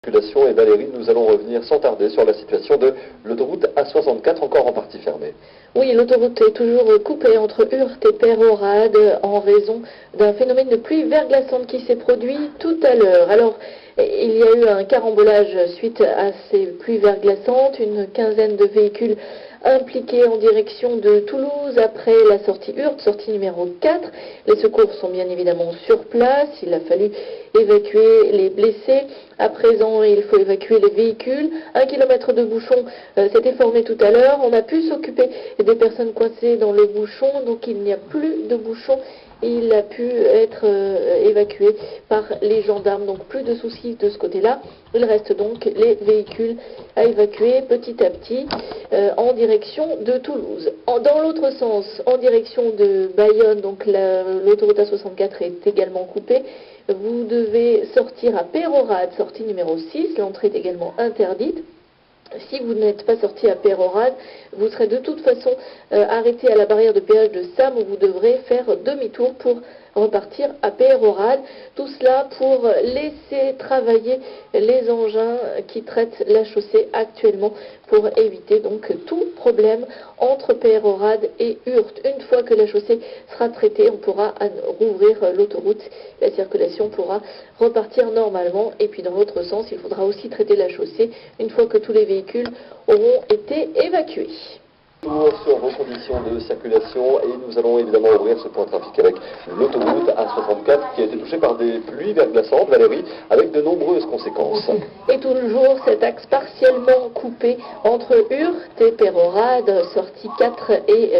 Et Valérie, nous allons revenir sans tarder sur la situation de l'autoroute A64 encore en partie fermée. Oui, l'autoroute est toujours coupée entre Hurt et Peyrehorade en raison d'un phénomène de pluie verglaçante qui s'est produit tout à l'heure. Alors, il y a eu un carambolage suite à ces pluies verglaçantes, une quinzaine de véhicules impliqués en direction de Toulouse après la sortie Hurt, sortie numéro 4. Les secours sont bien évidemment sur place, il a fallu évacuer les blessés. À présent, il faut évacuer les véhicules. 1 kilomètre de bouchon s'était formé tout à l'heure. On a pu s'occuper des personnes coincées dans le bouchon, donc il n'y a plus de bouchon. Il a pu être évacué par les gendarmes, donc plus de soucis de ce côté-là. Il reste donc les véhicules à évacuer petit à petit en direction de Toulouse. Dans l'autre sens, en direction de Bayonne, donc l'autoroute A64 est également coupée. Vous devez sortir à Peyrehorade, sortie numéro 6, l'entrée est également interdite. Si vous n'êtes pas sorti à Peyrehorade, vous serez de toute façon arrêté à la barrière de péage de Sam où vous devrez faire demi-tour pour repartir à Peyrehorade. Tout cela pour laisser travailler les engins qui traitent la chaussée actuellement pour éviter donc tout problème entre Peyrehorade et Hurt. Une fois que la chaussée sera traitée, on pourra rouvrir l'autoroute. La circulation pourra repartir normalement. Et puis dans l'autre sens, il faudra aussi traiter la chaussée une fois que tous les véhicules auront été évacués. Sur vos conditions de circulation et nous allons évidemment ouvrir ce point de trafic avec l'autoroute A64 qui a été touchée par des pluies verglaçantes, Valérie, avec de nombreuses conséquences. Et toujours cet axe partiellement coupé entre Hurt et Peyrehorade, sortie 4 et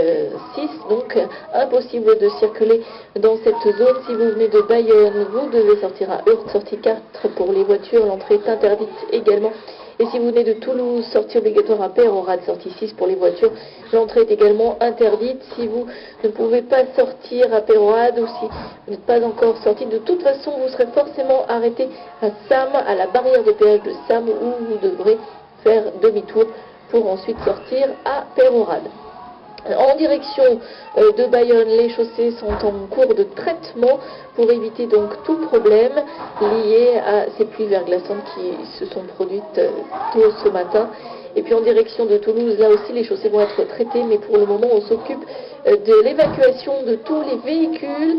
6, donc impossible de circuler dans cette zone. Si vous venez de Bayonne, vous devez sortir à Hurt, sortie 4 pour les voitures, l'entrée est interdite également. Et si vous venez de Toulouse, sortie obligatoire à Peyrehorade, sortie 6 pour les voitures, l'entrée est également interdite. Si vous ne pouvez pas sortir à Peyrehorade ou si vous n'êtes pas encore sorti, de toute façon, vous serez forcément arrêté à Sam, à la barrière de péage de Sam, où vous devrez faire demi-tour pour ensuite sortir à Peyrehorade. En direction de Bayonne, les chaussées sont en cours de traitement pour éviter donc tout problème lié à ces pluies verglaçantes qui se sont produites tôt ce matin. Et puis en direction de Toulouse, là aussi les chaussées vont être traitées, mais pour le moment on s'occupe de l'évacuation de tous les véhicules,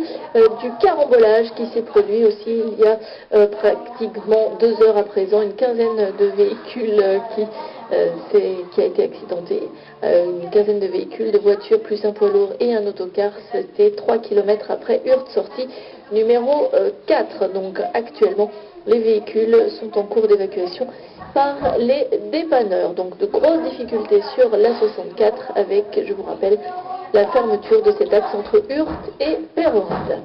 du carambolage qui s'est produit aussi il y a pratiquement 2 heures à présent, une quinzaine de véhicules qui a été accidenté, une quinzaine de véhicules, de voitures plus un poids lourd et un autocar. C'était 3 km après Hurt, sortie numéro 4. Donc actuellement les véhicules sont en cours d'évacuation par les dépanneurs. Donc de grosses difficultés sur la 64 avec, je vous rappelle, la fermeture de cet axe entre Hurt et Peyrehorade.